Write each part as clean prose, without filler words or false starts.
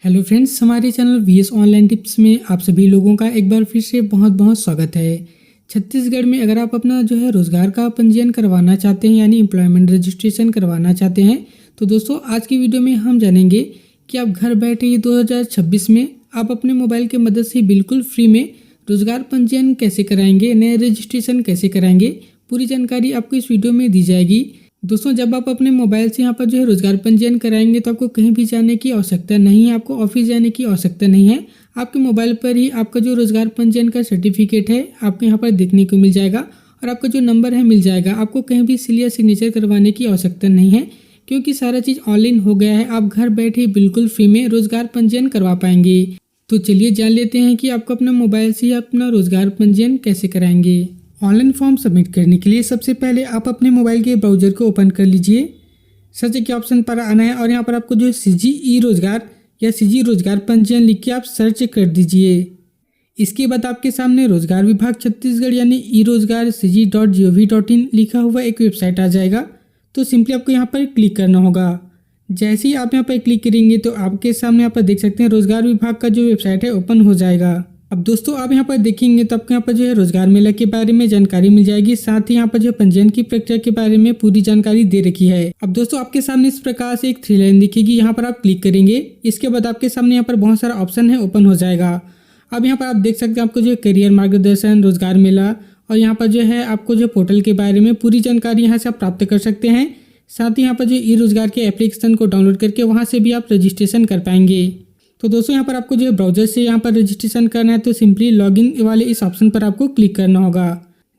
Hello friends, हमारे channel VS online tips में आप सभी लोगों का एक बार फिर से बहुत बहुत स्वागत है। छत्तीसगढ़ में अगर आप अपना रोज़गार का पंजीयन करवाना चाहते हैं यानी एम्प्लॉयमेंट रजिस्ट्रेशन करवाना चाहते हैं तो दोस्तों आज की वीडियो में हम जानेंगे कि आप घर बैठे ही 2026 में आप अपने मोबाइल की मदद से बिल्कुल फ्री में रोज़गार पंजीयन कैसे कराएंगे, नए रजिस्ट्रेशन कैसे कराएंगे, पूरी जानकारी आपको इस वीडियो में दी जाएगी। दोस्तों जब आप अपने मोबाइल से यहाँ पर रोज़गार पंजीयन कराएंगे तो आपको कहीं भी जाने की आवश्यकता नहीं है, आपको ऑफिस जाने की आवश्यकता नहीं है। आपके मोबाइल पर ही आपका जो रोज़गार पंजीयन का सर्टिफिकेट है आपको यहाँ पर देखने को मिल जाएगा और आपका जो नंबर है मिल जाएगा। आपको कहीं भी सील या सिग्नेचर करवाने की आवश्यकता नहीं है क्योंकि सारा चीज़ ऑनलाइन हो गया है। आप घर बैठे बिल्कुल फ्री में रोज़गार पंजीयन करवा पाएंगे। तो चलिए जान लेते हैं कि आपको अपना मोबाइल से ही अपना रोज़गार पंजीयन कैसे कराएंगे। ऑनलाइन फॉर्म सबमिट करने के लिए सबसे पहले आप अपने मोबाइल के ब्राउज़र को ओपन कर लीजिए। सर्च के ऑप्शन पर आना है और यहाँ पर आपको सीजी ई रोज़गार या सीजी रोज़गार पंजीयन लिख के आप सर्च कर दीजिए। इसके बाद आपके सामने रोज़गार विभाग छत्तीसगढ़ यानी ई रोज़गार cg.gov.in लिखा हुआ एक वेबसाइट आ जाएगा। तो सिंपली आपको यहाँ पर क्लिक करना होगा। जैसे ही आप यहाँ पर क्लिक करेंगे तो आपके सामने यहाँ पर देख सकते हैं रोज़गार विभाग का जो वेबसाइट है ओपन हो जाएगा। अब दोस्तों आप यहाँ पर देखेंगे तो आपको यहाँ पर रोज़गार मेला के बारे में जानकारी मिल जाएगी। साथ ही यहाँ पर पंजीयन की प्रक्रिया के बारे में पूरी जानकारी दे रखी है। अब दोस्तों आपके सामने इस प्रकार से एक 3 लाइन दिखेगी, यहाँ पर आप क्लिक करेंगे। इसके बाद आपके सामने यहाँ पर बहुत सारा ऑप्शन है ओपन हो जाएगा। अब यहाँ पर आप देख सकते हैं आपको करियर मार्गदर्शन, रोजगार मेला और यहाँ पर आपको पोर्टल के बारे में पूरी जानकारी यहाँ से आप प्राप्त कर सकते हैं। साथ ही यहाँ पर ई रोज़गार के एप्लीकेशन को डाउनलोड करके वहाँ से भी आप रजिस्ट्रेशन कर पाएंगे। तो दोस्तों यहाँ पर आपको ब्राउज़र से यहाँ पर रजिस्ट्रेशन करना है तो सिंपली लॉगिन वाले इस ऑप्शन पर आपको क्लिक करना होगा।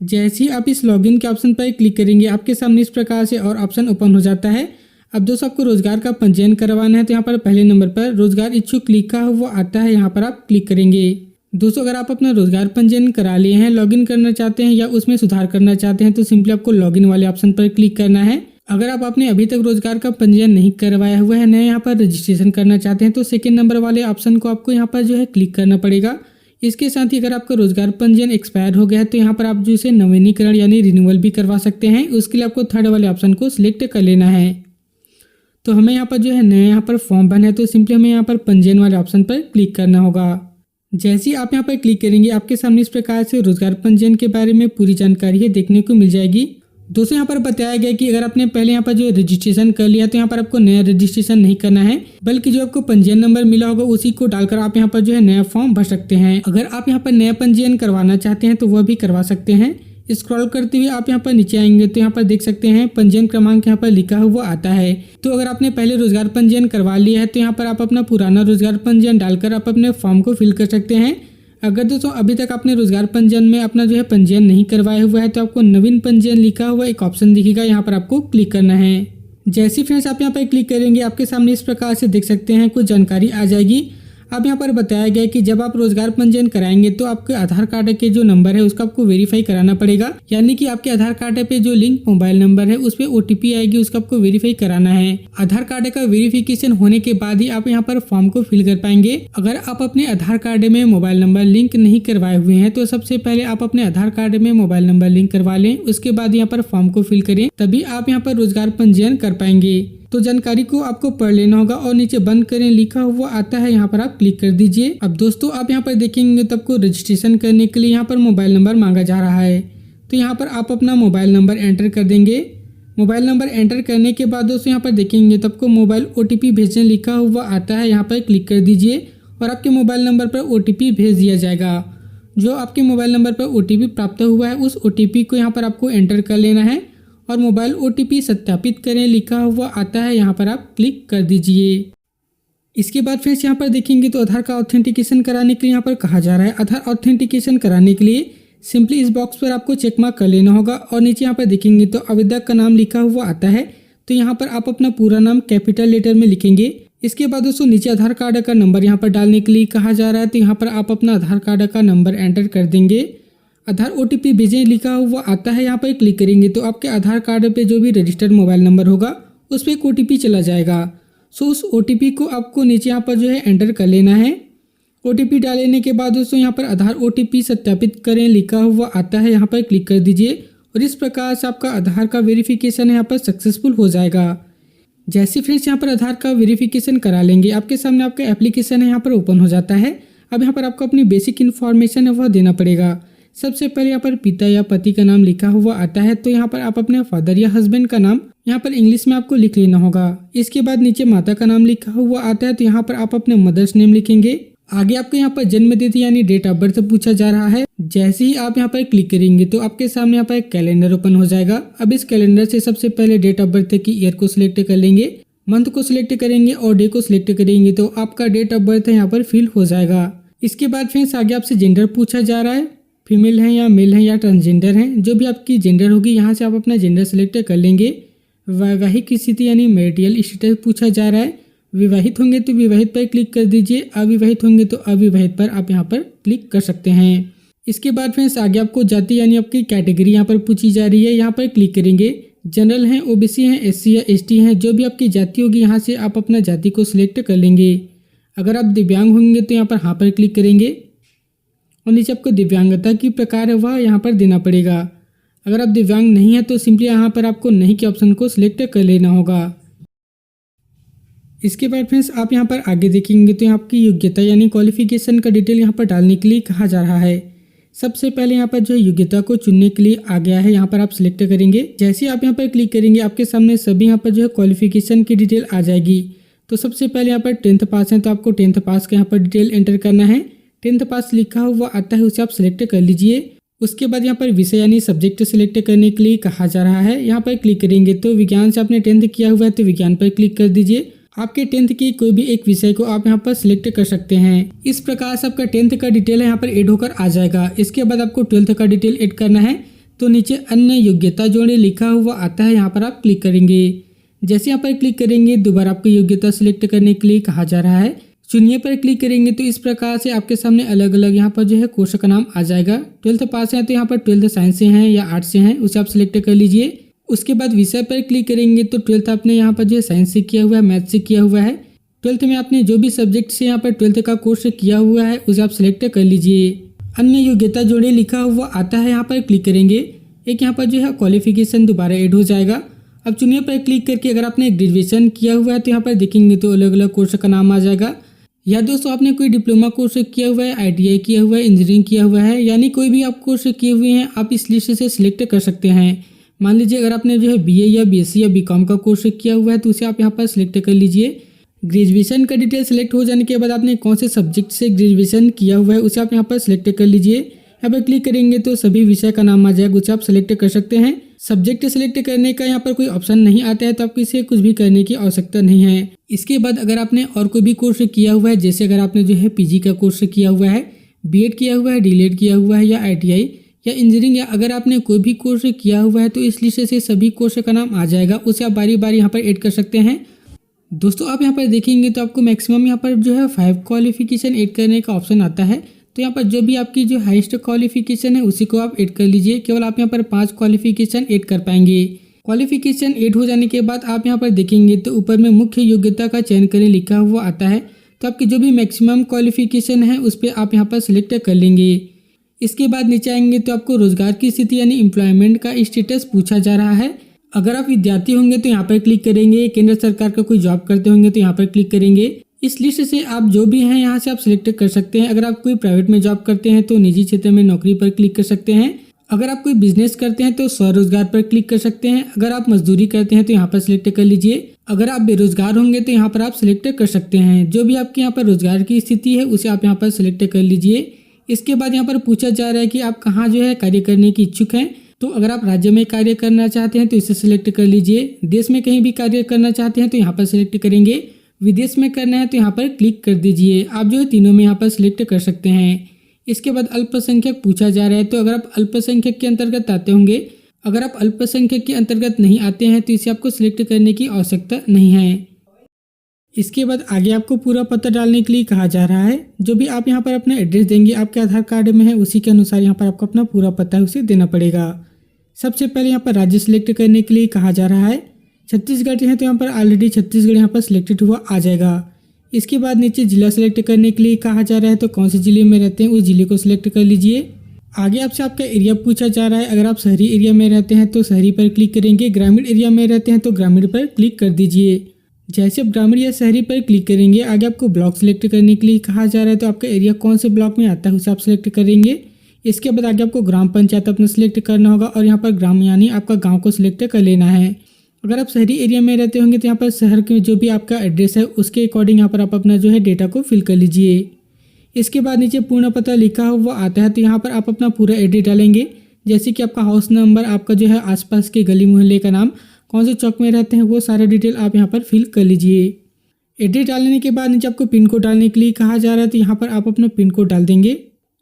जैसे ही आप इस लॉगिन के ऑप्शन पर क्लिक करेंगे आपके सामने इस प्रकार से और ऑप्शन ओपन हो जाता है। अब दोस्तों आपको रोज़गार का पंजीयन करवाना है तो यहाँ पर पहले नंबर पर रोज़गार इच्छुक लिखा हुआ आता है, यहाँ पर आप क्लिक करेंगे। दोस्तों अगर आप अपना रोज़गार पंजीयन करा लिए हैं, लॉगिन करना चाहते हैं या उसमें सुधार करना चाहते हैं तो सिंपली आपको लॉगिन वाले ऑप्शन पर क्लिक करना है। अगर आप आपने अभी तक रोज़गार का पंजीयन नहीं करवाया हुआ है, नया यहाँ पर रजिस्ट्रेशन करना चाहते हैं तो सेकंड नंबर वाले ऑप्शन को आपको यहाँ पर क्लिक करना पड़ेगा। इसके साथ ही अगर आपका रोज़गार पंजीयन एक्सपायर हो गया है तो यहाँ पर आप इसे नवीनीकरण यानी रिन्यूअल भी करवा सकते हैं। उसके लिए आपको थर्ड वाले ऑप्शन को सिलेक्ट कर लेना है। तो हमें यहाँ पर नया यहाँ पर फॉर्म भरना है तो सिंपली हमें यहाँ पर पंजीयन वाले ऑप्शन पर क्लिक करना होगा। जैसे ही आप यहाँ पर क्लिक करेंगे आपके सामने इस प्रकार से रोज़गार पंजीयन के बारे में पूरी जानकारी देखने को मिल जाएगी। दोस्तों यहाँ पर बताया गया कि अगर आपने पहले यहाँ पर रजिस्ट्रेशन कर लिया तो यहाँ पर आपको नया रजिस्ट्रेशन नहीं करना है, बल्कि जो आपको पंजीयन नंबर मिला होगा उसी को डालकर आप यहाँ पर नया फॉर्म भर सकते हैं। अगर आप यहाँ पर नया पंजीयन करवाना चाहते हैं तो वह भी करवा सकते हैं। स्क्रॉल करते हुए आप यहाँ पर नीचे आएंगे तो यहाँ पर देख सकते हैं पंजीयन क्रमांक यहाँ पर लिखा हुआ आता है। तो अगर आपने पहले रोज़गार पंजीयन करवा लिया है तो यहाँ पर आप अपना पुराना रोज़गार पंजीयन डालकर आप अपने फॉर्म को फिल कर सकते हैं। अगर दोस्तों अभी तक आपने रोज़गार पंजीयन में अपना पंजीयन नहीं करवाया हुआ है तो आपको नवीन पंजीयन लिखा हुआ एक ऑप्शन दिखेगा, यहाँ पर आपको क्लिक करना है। जैसे फ्रेंड्स आप यहाँ पर क्लिक करेंगे आपके सामने इस प्रकार से देख सकते हैं कुछ जानकारी आ जाएगी। अब यहाँ पर बताया गया कि जब आप रोज़गार पंजीयन कराएंगे तो आपके आधार कार्ड के जो नंबर है उसका आपको वेरीफाई कराना पड़ेगा, यानी कि आपके आधार कार्ड पे जो लिंक मोबाइल नंबर है उस पर OTP आएगी, उसका आपको वेरीफाई कराना है। आधार कार्ड का वेरिफिकेशन होने के बाद ही आप यहाँ पर फॉर्म को फिल कर पाएंगे। अगर आप अपने आधार कार्ड में मोबाइल नंबर लिंक नहीं करवाए हुए हैं तो सबसे पहले आप अपने आधार कार्ड में मोबाइल नंबर लिंक करवा लें, उसके बाद यहाँ पर फॉर्म को फिल करें, तभी आप यहाँ पर रोज़गार पंजीयन कर पाएंगे। तो जानकारी को आपको पढ़ लेना होगा और नीचे बंद करें लिखा हुआ आता है, यहाँ पर आप क्लिक कर दीजिए। अब दोस्तों आप यहाँ पर देखेंगे तो आपको रजिस्ट्रेशन करने के लिए यहाँ पर मोबाइल नंबर मांगा जा रहा है। तो यहाँ पर आप अपना मोबाइल नंबर एंटर कर देंगे। मोबाइल नंबर एंटर करने के बाद दोस्तों यहाँ पर देखेंगे तो आपको मोबाइल OTP भेजने लिखा हुआ आता है, यहाँ पर क्लिक कर दीजिए और आपके मोबाइल नंबर पर OTP भेज दिया जाएगा। जो आपके मोबाइल नंबर पर OTP प्राप्त हुआ है उस OTP को यहाँ पर आपको एंटर कर लेना है और मोबाइल OTP सत्यापित करें लिखा हुआ आता है, यहाँ पर आप क्लिक कर दीजिए। इसके बाद फिर यहाँ पर देखेंगे तो आधार का ऑथेंटिकेशन कराने के लिए यहाँ पर कहा जा रहा है। आधार ऑथेंटिकेशन कराने के लिए सिंपली इस बॉक्स पर आपको चेक मार्क कर लेना होगा और नीचे यहाँ पर देखेंगे तो आवेदक का नाम लिखा हुआ आता है। तो यहाँ पर आप अपना पूरा नाम कैपिटल लेटर में लिखेंगे। इसके बाद दोस्तों नीचे आधार कार्ड का नंबर यहाँ पर डालने के लिए कहा जा रहा है, तो यहाँ पर आप अपना आधार कार्ड का नंबर एंटर कर देंगे। आधार OTP भेजें लिखा हुआ आता है, यहाँ पर क्लिक करेंगे तो आपके आधार कार्ड पे जो भी रजिस्टर्ड मोबाइल नंबर होगा उस पर एक OTP चला जाएगा। सो उस OTP को आपको नीचे यहाँ पर एंटर कर लेना है। OTP डालने के बाद दोस्तों यहाँ पर आधार OTP सत्यापित करें लिखा हुआ आता है, यहाँ पर क्लिक कर दीजिए और इस प्रकार से आपका आधार का वेरिफिकेशन यहाँ पर सक्सेसफुल हो जाएगा। जैसे फ्रेंड्स यहाँ पर आधार का वेरिफिकेशन करा लेंगे, आपके सामने आपका एप्लीकेशन है यहाँ पर ओपन हो जाता है। अब यहाँ पर आपको अपनी बेसिक इन्फॉर्मेशन है वह देना पड़ेगा। सबसे पहले यहाँ पर पिता या पति का नाम लिखा हुआ आता है, तो यहाँ पर आप अपने फादर या हस्बैंड का नाम यहाँ पर इंग्लिश में आपको लिख लेना होगा। इसके बाद नीचे माता का नाम लिखा हुआ आता है, तो यहाँ पर आप अपने मदर्स नेम लिखेंगे। आगे आपको यहाँ पर जन्म तिथि यानी डेट ऑफ बर्थ पूछा जा रहा है। जैसे ही आप यहाँ पर क्लिक करेंगे तो आपके सामने यहाँ पर एक कैलेंडर ओपन हो जाएगा। अब इस कैलेंडर से सबसे पहले डेट ऑफ बर्थ की ईयर को सिलेक्ट कर लेंगे, मंथ को सिलेक्ट करेंगे और डे को सिलेक्ट करेंगे, तो आपका डेट ऑफ बर्थ यहाँ पर फिल हो जाएगा। इसके बाद फ्रेंड्स आगे आपसे जेंडर पूछा जा रहा है, फीमेल है या मेल है या ट्रांसजेंडर है। जो भी आपकी जेंडर होगी यहाँ से आप अपना जेंडर सेलेक्ट कर लेंगे। वैवाहिक स्थिति यानी मैरिटल स्टेटस पूछा जा रहा है। विवाहित होंगे तो विवाहित पर क्लिक कर दीजिए, अविवाहित होंगे तो अविवाहित पर आप यहाँ पर क्लिक कर सकते हैं। इसके बाद फ्रेंड्स आगे आपको जाति यानी आपकी कैटेगरी यहाँ पर पूछी जा रही है, यहाँ पर क्लिक करेंगे। जनरल हैं, ओबीसी हैं, एससी या एसटी हैं, जो भी आपकी जाति होगी यहाँ से आप अपना जाति को सिलेक्ट कर लेंगे। अगर आप दिव्यांग होंगे तो यहाँ पर हाँ पर क्लिक करेंगे और नीचे आपको दिव्यांगता की प्रकार है वह यहाँ पर देना पड़ेगा। अगर आप दिव्यांग नहीं है तो सिंपली यहाँ पर आपको नहीं के ऑप्शन को सिलेक्ट कर लेना होगा। इसके बाद फ्रेंड्स आप यहाँ पर आगे देखेंगे तो यहाँ आपकी योग्यता यानी क्वालिफिकेशन का डिटेल यहाँ पर डालने के लिए कहा जा रहा है। सबसे पहले यहाँ पर जो योग्यता को चुनने के लिए आ गया है, यहाँ पर आप सिलेक्ट करेंगे। जैसे आप यहाँ पर क्लिक करेंगे आपके सामने सभी यहाँ पर जो है क्वालिफिकेशन की डिटेल आ जाएगी। तो सबसे पहले यहाँ पर 10th पास है तो आपको 10th पास का यहाँ पर डिटेल एंटर करना है। 10th पास लिखा हुआ आता है उसे आप सिलेक्ट कर लीजिए। उसके बाद यहाँ पर विषय यानी सब्जेक्ट सिलेक्ट करने के लिए कहा जा रहा है, यहाँ पर क्लिक करेंगे तो विज्ञान से आपने 10th किया हुआ है तो विज्ञान पर क्लिक कर दीजिए। आपके 10th की कोई भी एक विषय को आप यहाँ पर सिलेक्ट कर सकते हैं। इस प्रकार से आपका 10th का डिटेल है यहाँ पर ऐड होकर आ जाएगा। इसके बाद आपको 12th का डिटेल ऐड करना है, तो नीचे अन्य योग्यता जोड़े लिखा हुआ आता है, यहाँ पर आप क्लिक करेंगे। जैसे यहाँ पर क्लिक करेंगे दोबारा आपकी योग्यता सिलेक्ट करने के लिए कहा जा रहा है, चुनिए पर क्लिक करेंगे तो इस प्रकार से आपके सामने अलग अलग यहाँ पर जो है कोर्स का नाम आ जाएगा। 12th पास है तो यहाँ पर 12th साइंस से हैं या आर्ट्स से हैं उसे आप सिलेक्ट कर लीजिए। उसके बाद विषय पर क्लिक करेंगे तो 12th आपने यहाँ पर जो है साइंस से किया हुआ है, मैथ से किया हुआ है। 12th में आपने जो भी सब्जेक्ट से यहाँ पर 12th का कोर्स किया हुआ है उसे आप सिलेक्ट कर लीजिए। अन्य योग्यता जोड़े लिखा हुआ आता है, यहाँ पर क्लिक करेंगे। एक यहाँ पर जो है क्वालिफिकेशन दोबारा ऐड हो जाएगा। अब चुनिए पर क्लिक करके अगर आपने ग्रेजुएशन किया हुआ है तो यहाँ पर देखेंगे तो अलग अलग कोर्स का नाम आ जाएगा। या दोस्तों आपने कोई डिप्लोमा कोर्स किया हुआ है, ITI किया हुआ है, इंजीनियरिंग किया हुआ है, यानी कोई भी आप कोर्स किए हुए हैं आप इस लिस्ट से सिलेक्ट कर सकते हैं। मान लीजिए अगर आपने जो है BA या BSc या BCom का कोर्स किया हुआ है तो उसे आप यहाँ पर सिलेक्ट कर लीजिए। ग्रेजुएशन का डिटेल सेलेक्ट हो जाने के बाद आपने कौन से सब्जेक्ट से ग्रेजुएशन किया हुआ है उसे आप यहाँ पर सिलेक्ट कर लीजिए। यहाँ पर क्लिक करेंगे तो सभी विषय का नाम आ जाएगा, उसे आप सिलेक्ट कर सकते हैं। सब्जेक्ट सिलेक्ट करने का यहाँ पर कोई ऑप्शन नहीं आता है तो आपको इसे कुछ भी करने की आवश्यकता नहीं है। इसके बाद अगर आपने और कोई भी कोर्स किया हुआ है, जैसे अगर आपने जो है PG का कोर्स किया हुआ है, B.Ed किया हुआ है, D.Led किया हुआ है या ITI या इंजीनियरिंग, या अगर आपने कोई भी कोर्स किया हुआ है तो इस लिस्ट से सभी कोर्स का नाम आ जाएगा, उसे आप बारी बारी यहाँ पर ऐड कर सकते हैं। दोस्तों आप यहाँ पर देखेंगे तो आपको मैक्सिमम यहाँ पर जो है 5 क्वालिफिकेशन ऐड करने का ऑप्शन आता है। तो यहाँ पर जो भी आपकी जो हाईएस्ट क्वालिफिकेशन है उसी को आप ऐड कर लीजिए। केवल आप यहाँ पर 5 क्वालिफिकेशन ऐड कर पाएंगे। क्वालिफिकेशन ऐड हो जाने के बाद आप यहाँ पर देखेंगे तो ऊपर में मुख्य योग्यता का चयन करें लिखा हुआ आता है, तो आपकी जो भी मैक्सिमम क्वालिफिकेशन है उस पर आप यहाँ पर सिलेक्ट कर लेंगे। इसके बाद नीचे आएंगे तो आपको रोजगार की स्थिति यानी एम्प्लॉयमेंट का स्टेटस पूछा जा रहा है। अगर आप विद्यार्थी होंगे तो यहाँ पर क्लिक करेंगे, केंद्र सरकार का कोई जॉब करते होंगे तो यहाँ पर क्लिक करेंगे। इस लिस्ट से आप जो भी हैं यहाँ से आप सिलेक्ट कर सकते हैं। अगर आप कोई प्राइवेट में जॉब करते हैं तो निजी क्षेत्र में नौकरी पर क्लिक कर सकते हैं। अगर आप कोई बिजनेस करते हैं तो स्वरोजगार पर क्लिक कर सकते हैं। अगर आप मजदूरी करते हैं तो यहाँ पर सिलेक्ट कर लीजिए। अगर आप बेरोजगार होंगे तो यहाँ पर आप सिलेक्ट कर सकते हैं। जो भी आपके यहाँ पर रोजगार की स्थिति है उसे आप यहाँ पर सिलेक्ट कर लीजिए। इसके बाद यहाँ पर पूछा जा रहा है कि आप कहाँ जो है कार्य करने की इच्छुक हैं। तो अगर आप राज्य में कार्य करना चाहते हैं तो इसे सिलेक्ट कर लीजिए। देश में कहीं भी कार्य करना चाहते हैं तो यहाँ पर सिलेक्ट करेंगे। विदेश में करना है तो यहाँ पर क्लिक कर दीजिए। आप जो है तीनों में यहाँ पर सिलेक्ट कर सकते हैं। इसके बाद अल्पसंख्यक पूछा जा रहा है, तो अगर आप अल्पसंख्यक के अंतर्गत आते होंगे, अगर आप अल्पसंख्यक के अंतर्गत नहीं आते हैं तो इसे आपको सिलेक्ट करने की आवश्यकता नहीं है। इसके बाद आगे आपको पूरा पता डालने के लिए कहा जा रहा है। जो भी आप यहाँ पर अपना एड्रेस देंगे आपके आधार कार्ड में है उसी के अनुसार यहाँ पर आपको अपना पूरा पता है उसे देना पड़ेगा। सबसे पहले यहाँ पर राज्य सिलेक्ट करने के लिए कहा जा रहा है। छत्तीसगढ़ है तो यहाँ पर ऑलरेडी छत्तीसगढ़ यहाँ पर सिलेक्टेड हुआ आ जाएगा। इसके बाद नीचे जिला सेलेक्ट करने के लिए कहा जा रहा है, तो कौन से जिले में रहते हैं उस जिले को सिलेक्ट कर लीजिए। आगे आपसे आपका एरिया पूछा जा रहा है। अगर आप शहरी एरिया में रहते हैं तो शहरी पर क्लिक करेंगे, ग्रामीण एरिया में रहते हैं तो ग्रामीण पर क्लिक कर दीजिए। जैसे आप ग्रामीण या शहरी पर क्लिक करेंगे, आगे आपको ब्लॉक सिलेक्ट करने के लिए कहा जा रहा है, तो आपका एरिया कौन से ब्लॉक में आता है उसे आप सिलेक्ट करेंगे। इसके बाद आगे आपको ग्राम पंचायत अपना सिलेक्ट करना होगा और यहाँ पर ग्राम यानी आपका गांव को सिलेक्ट कर लेना है। अगर आप शहरी एरिया में रहते होंगे तो यहाँ पर शहर के जो भी आपका एड्रेस है उसके अकॉर्डिंग यहाँ पर आप अपना जो है डेटा को फिल कर लीजिए। इसके बाद नीचे पूर्ण पता लिखा हुआ आता है, तो यहाँ पर आप अपना पूरा एड्रेस डालेंगे, जैसे कि आपका हाउस नंबर, आपका जो है आसपास के गली मोहल्ले का नाम, कौन से चौक में रहते हैं, वो सारा डिटेल आप यहाँ पर फिल कर लीजिए। एड्रेस डालने के बाद नीचे आपको पिन कोड डालने के लिए कहा जा रहा है, तो यहाँ पर आप अपना पिन कोड डाल देंगे।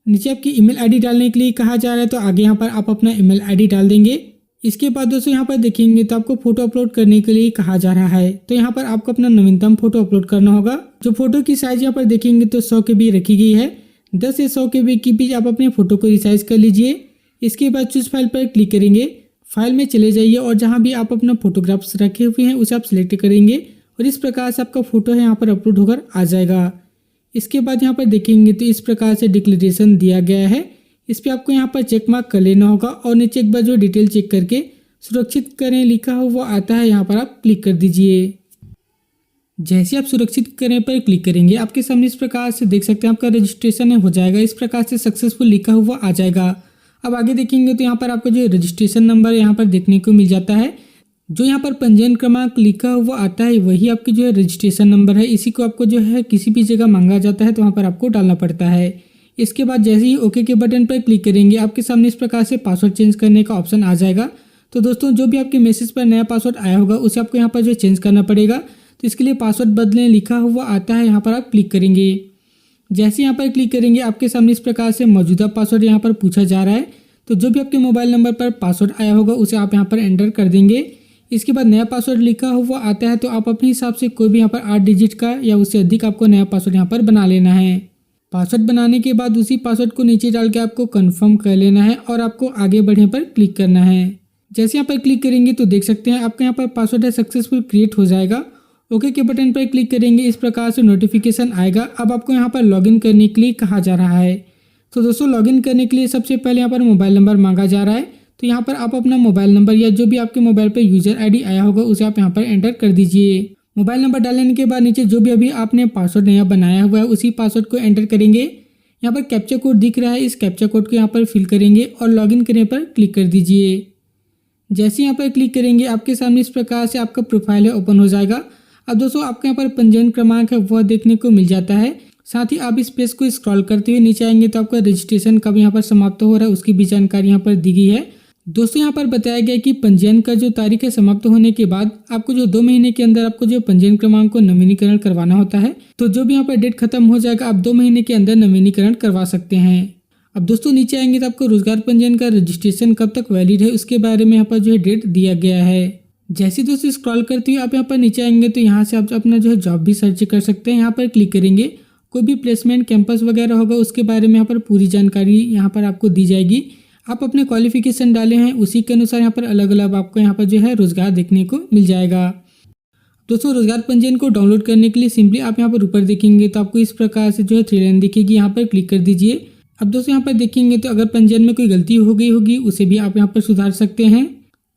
नीचे आपकी ईमेल आईडी डालने के लिए कहा जा रहा है, तो आगे यहाँ पर आप अपना ईमेल आईडी डाल देंगे। इसके बाद दोस्तों यहाँ पर देखेंगे तो आपको फोटो अपलोड करने के लिए कहा जा रहा है, तो यहाँ पर आपको अपना नवीनतम फोटो अपलोड करना होगा। जो फोटो की साइज यहाँ पर देखेंगे तो 100 KB रखी गई है। 10 से 100 KB के बीच आप अपने फोटो को रिसाइज कर लीजिए। इसके बाद चूज फाइल पर क्लिक करेंगे, फाइल में चले जाइए और जहाँ भी आप अपना फोटोग्राफ्स रखे हुए हैं उसे आप सिलेक्ट करेंगे और इस प्रकार से आपका फोटो है यहाँ पर अपलोड होकर आ जाएगा। इसके बाद यहाँ पर देखेंगे तो इस प्रकार से डिक्लेरेशन दिया गया है, इस पर आपको यहाँ पर चेक मार्क कर लेना होगा और नीचे एक बार जो डिटेल चेक करके सुरक्षित करें लिखा हुआ आता है, यहाँ पर आप क्लिक कर दीजिए। जैसे आप सुरक्षित करें पर क्लिक करेंगे, आपके सामने इस प्रकार से देख सकते हैं आपका रजिस्ट्रेशन हो जाएगा, इस प्रकार से सक्सेसफुल लिखा हुआ आ जाएगा। अब आगे देखेंगे तो यहाँ पर आपको जो रजिस्ट्रेशन नंबर यहाँ पर देखने को मिल जाता है। जो यहाँ पर पंजीयन क्रमांक लिखा हुआ आता है वही आपकी जो है रजिस्ट्रेशन नंबर है, इसी को आपको जो है किसी भी जगह मांगा जाता है तो वहाँ पर आपको डालना पड़ता है। इसके बाद जैसे ही ओके के बटन पर क्लिक करेंगे, आपके सामने इस प्रकार से पासवर्ड चेंज करने का ऑप्शन आ जाएगा। तो दोस्तों जो भी आपके मैसेज पर नया पासवर्ड आया होगा उसे आपको यहाँ पर जो चेंज करना पड़ेगा, तो इसके लिए पासवर्ड बदलें लिखा हुआ आता है, यहाँ पर आप क्लिक करेंगे। जैसे यहाँ पर क्लिक करेंगे आपके सामने इस प्रकार से मौजूदा पासवर्ड यहाँ पर पूछा जा रहा है, तो जो भी आपके मोबाइल नंबर पर पासवर्ड आया होगा उसे आप यहाँ पर एंटर कर देंगे। इसके बाद नया पासवर्ड लिखा हुआ आता है, तो आप अपने हिसाब से कोई भी यहाँ पर 8 डिजिट का या उससे अधिक आपको नया पासवर्ड यहाँ पर बना लेना है। पासवर्ड बनाने के बाद उसी पासवर्ड को नीचे डाल के आपको कंफर्म कर लेना है और आपको आगे बढ़ने पर क्लिक करना है। जैसे यहाँ पर क्लिक करेंगे तो देख सकते हैं आपका यहाँ पर पासवर्ड है सक्सेसफुल क्रिएट हो जाएगा। ओके के बटन पर क्लिक करेंगे, इस प्रकार से नोटिफिकेशन आएगा। अब आपको यहाँ पर लॉगिन करने के लिए कहा जा रहा है। तो दोस्तों लॉगिन करने के लिए सबसे पहले यहाँ पर मोबाइल नंबर मांगा जा रहा है, तो यहाँ पर आप अपना मोबाइल नंबर या जो भी आपके मोबाइल पर यूजर आईडी आया होगा उसे आप यहाँ पर एंटर कर दीजिए। मोबाइल नंबर डालने के बाद नीचे जो भी अभी आपने पासवर्ड नया बनाया हुआ है उसी पासवर्ड को एंटर करेंगे। यहाँ पर कैप्चा कोड दिख रहा है, इस कैप्चा कोड को यहाँ पर फिल करेंगे और लॉगिन करने पर क्लिक कर दीजिए। जैसे यहाँ पर क्लिक करेंगे आपके सामने इस प्रकार से आपका प्रोफाइल है ओपन हो जाएगा। अब दोस्तों आपके यहाँ पर पंजीयन क्रमांक है वह देखने को मिल जाता है। साथ ही आप इस पेज को स्क्रॉल करते हुए नीचे आएंगे तो आपका रजिस्ट्रेशन कब यहाँ पर समाप्त हो रहा है उसकी भी जानकारी यहाँ पर दी गई है। दोस्तों यहाँ पर बताया गया कि पंजीयन का जो तारीख है समाप्त होने के बाद आपको जो 2 महीने के अंदर आपको जो पंजीयन क्रमांक को नवीनीकरण करवाना होता है, तो जो भी यहाँ पर डेट खत्म हो जाएगा आप 2 महीने के अंदर नवीनीकरण करवा सकते हैं। अब दोस्तों नीचे आएंगे तो आपको रोजगार पंजीयन का रजिस्ट्रेशन कब तक वैलिड है उसके बारे में यहाँ पर जो है डेट दिया गया है। जैसे दोस्तों स्क्रॉल करते हुए आप यहाँ पर नीचे आएंगे तो यहाँ से आप अपना जो है जॉब भी सर्च कर सकते हैं। यहाँ पर क्लिक करेंगे, कोई भी प्लेसमेंट कैंपस वगैरह होगा उसके बारे में यहाँ पर पूरी जानकारी यहाँ पर आपको दी जाएगी। आप अपने क्वालिफिकेशन डाले हैं उसी के अनुसार यहाँ पर अलग अलग आपको यहाँ पर जो है रोजगार देखने को मिल जाएगा। दोस्तों रोजगार पंजीयन को डाउनलोड करने के लिए सिंपली आप यहाँ पर ऊपर देखेंगे तो आपको इस प्रकार से जो है 3 लाइन दिखेगी, यहाँ पर क्लिक कर दीजिए। अब दोस्तों यहाँ पर देखेंगे तो अगर पंजीयन में कोई गलती हो गई होगी उसे भी आप यहाँ पर सुधार सकते हैं।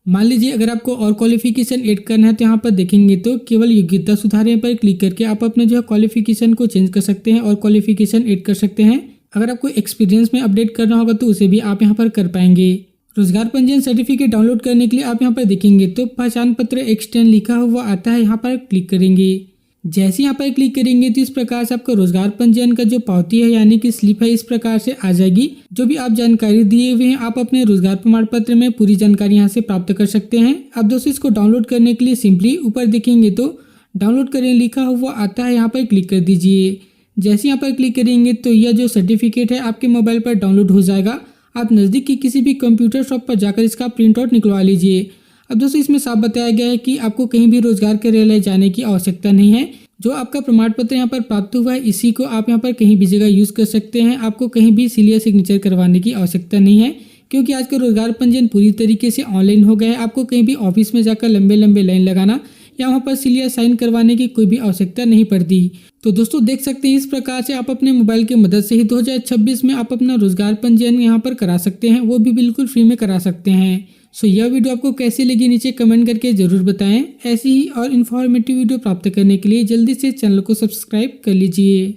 मान लीजिए अगर आपको और क्वालिफिकेशन ऐड करना है तो यहाँ पर देखेंगे तो केवल योग्यता सुधारने पर क्लिक करके आप अपने जो है क्वालिफिकेशन को चेंज कर सकते हैं और क्वालिफिकेशन ऐड कर सकते हैं। अगर आपको एक्सपीरियंस में अपडेट करना होगा तो उसे भी आप यहाँ पर कर पाएंगे। रोजगार पंजीयन सर्टिफिकेट डाउनलोड करने के लिए आप यहाँ पर देखेंगे तो पहचान पत्र एक्सटेंड लिखा हुआ आता है, यहाँ पर क्लिक करेंगे। जैसे यहाँ पर क्लिक करेंगे तो इस प्रकार से आपका रोजगार पंजीयन का जो पावती है यानी कि स्लिप है इस प्रकार से आ जाएगी। जो भी आप जानकारी दिए हुए हैं आप अपने रोजगार प्रमाण पत्र में पूरी जानकारी यहाँ से प्राप्त कर सकते हैं। अब दोस्तों इसको डाउनलोड करने के लिए सिंपली ऊपर देखेंगे तो डाउनलोड करें लिखा हुआ आता है, यहाँ पर क्लिक कर दीजिए। जैसे यहाँ पर क्लिक करेंगे तो यह जो सर्टिफिकेट है आपके मोबाइल पर डाउनलोड हो जाएगा। आप नज़दीक की किसी भी कंप्यूटर शॉप पर जाकर इसका प्रिंट आउट निकलवा लीजिए। अब दोस्तों इसमें साफ बताया गया है कि आपको कहीं भी रोजगार के लिए जाने की आवश्यकता नहीं है। जो आपका प्रमाण पत्र यहाँ पर प्राप्त हुआ है इसी को आप यहाँ पर कहीं भी जगह यूज़ कर सकते हैं। आपको कहीं भी सीलियर सिग्नेचर करवाने की आवश्यकता नहीं है, क्योंकि आज का रोजगार पंजीयन पूरी तरीके से ऑनलाइन हो गया है। आपको कहीं भी ऑफिस में जाकर लंबे लंबे लाइन लगाना या वहाँ पर सीलियर साइन करवाने की कोई भी आवश्यकता नहीं पड़ती। तो दोस्तों देख सकते हैं इस प्रकार से आप अपने मोबाइल की मदद से ही 2026 में आप अपना रोजगार पंजीयन यहाँ पर करा सकते हैं, वो भी बिल्कुल फ्री में करा सकते हैं। सो यह वीडियो आपको कैसी लगी नीचे कमेंट करके ज़रूर बताएं। ऐसी ही और इन्फॉर्मेटिव वीडियो प्राप्त करने के लिए जल्दी से चैनल को सब्सक्राइब कर लीजिए।